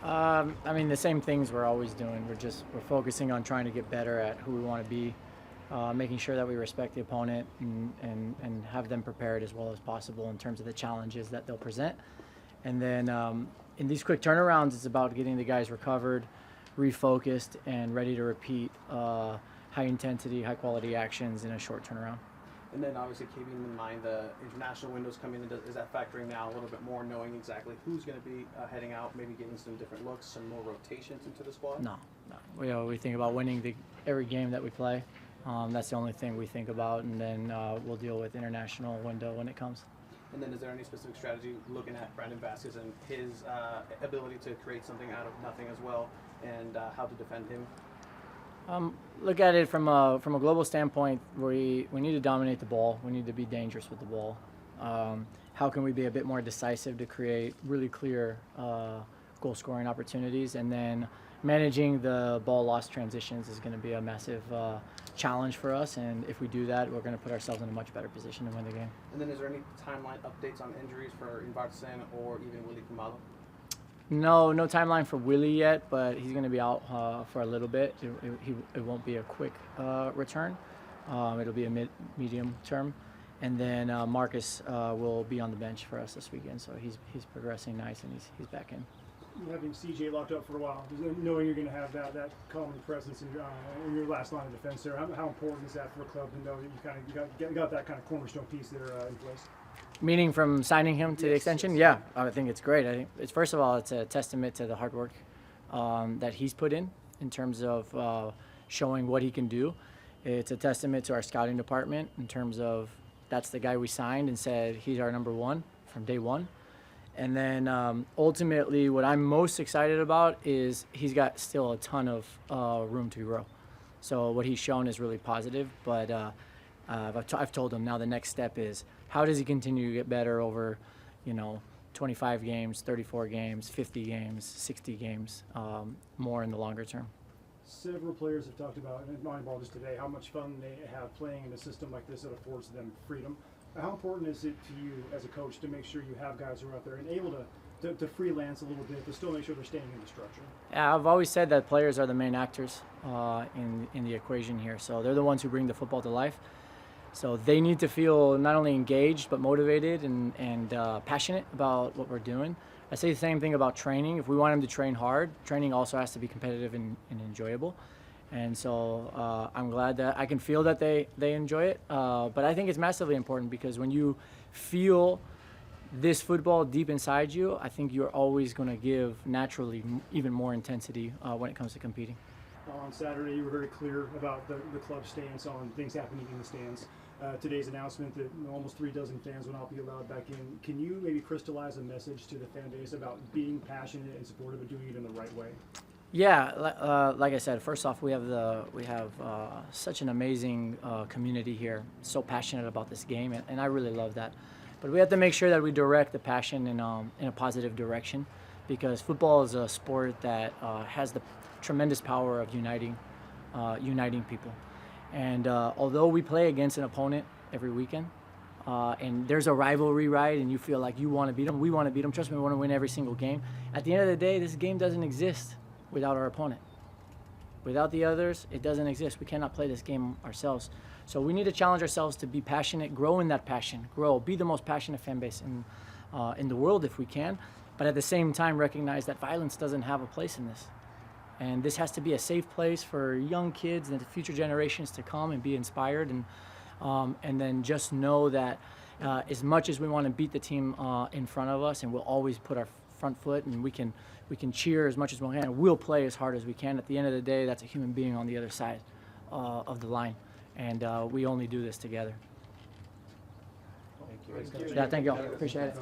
I mean, the same things we're always doing. We're focusing on trying to get better at who we want to be, making sure that we respect the opponent and have them prepared as well as possible in terms of the challenges that they'll present. And then in these quick turnarounds, it's about getting the guys recovered, refocused, and ready to repeat high intensity, high quality actions in a short turnaround. And then obviously keeping in mind the international windows coming in, is that factoring now a little bit more, knowing exactly who's going to be heading out, maybe getting some different looks, some more rotations into the squad? No. We think about winning every game that we play. That's the only thing we think about, and then we'll deal with international window when it comes. And then is there any specific strategy looking at Brandon Vasquez and his ability to create something out of nothing as well, and how to defend him? Look at it from a global standpoint. We need to dominate the ball. We need to be dangerous with the ball. How can we be a bit more decisive to create really clear goal scoring opportunities? And then managing the ball loss transitions is going to be a massive challenge for us. And if we do that, we're going to put ourselves in a much better position to win the game. And then is there any timeline updates on injuries for Invartsen or even Willie Kumalo? No timeline for Willie yet, but he's going to be out for a little bit. It won't be a quick return. It'll be a medium term. And then Marcus will be on the bench for us this weekend, so he's progressing nice and he's back in. Having CJ locked up for a while, knowing you're going to have that calming presence in your last line of defense there, how important is that for a club to know that you got that kind of cornerstone piece there in place? Meaning from signing him to the extension? Yeah, I think it's great. I think it's, first of all, it's a testament to the hard work that he's put in terms of showing what he can do. It's a testament to our scouting department in terms of that's the guy we signed and said he's our number one from day one. And then ultimately what I'm most excited about is he's got still a ton of room to grow. So what he's shown is really positive, but I've told him now the next step is how does he continue to get better over, 25 games, 34 games, 50 games, 60 games, more in the longer term. Several players have talked about, and Moneyball just today, how much fun they have playing in a system like this that affords them freedom. How important is it to you as a coach to make sure you have guys who are out there and able to freelance a little bit, but still make sure they're staying in the structure? Yeah, I've always said that players are the main actors in the equation here. So they're the ones who bring the football to life. So they need to feel not only engaged but motivated and passionate about what we're doing. I say the same thing about training. If we want them to train hard, training also has to be competitive and enjoyable. And so I'm glad that I can feel that they enjoy it. But I think it's massively important because when you feel this football deep inside you, I think you're always going to give naturally even more intensity when it comes to competing. On Saturday, you were very clear about the club stance on things happening in the stands. Today's announcement that almost 36 fans will not be allowed back in. Can you maybe crystallize a message to the fan base about being passionate and supportive and doing it in the right way? Yeah, like I said, first off, we have such an amazing community here, so passionate about this game, and I really love that. But we have to make sure that we direct the passion in a positive direction, because football is a sport that has the tremendous power of uniting people. And although we play against an opponent every weekend, and there's a rivalry, right, and you feel like you want to beat them, we want to beat them, trust me, we want to win every single game. At the end of the day, this game doesn't exist without our opponent. Without the others, it doesn't exist. We cannot play this game ourselves. So we need to challenge ourselves to be passionate, grow in that passion, be the most passionate fan base in the world if we can, but at the same time recognize that violence doesn't have a place in this. And this has to be a safe place for young kids and the future generations to come and be inspired, and then just know that as much as we want to beat the team in front of us, and we'll always put our front foot, and we can cheer as much as we can, and we'll play as hard as we can. At the end of the day, that's a human being on the other side of the line, and we only do this together. Thank you. Yeah, thank you all. Appreciate it.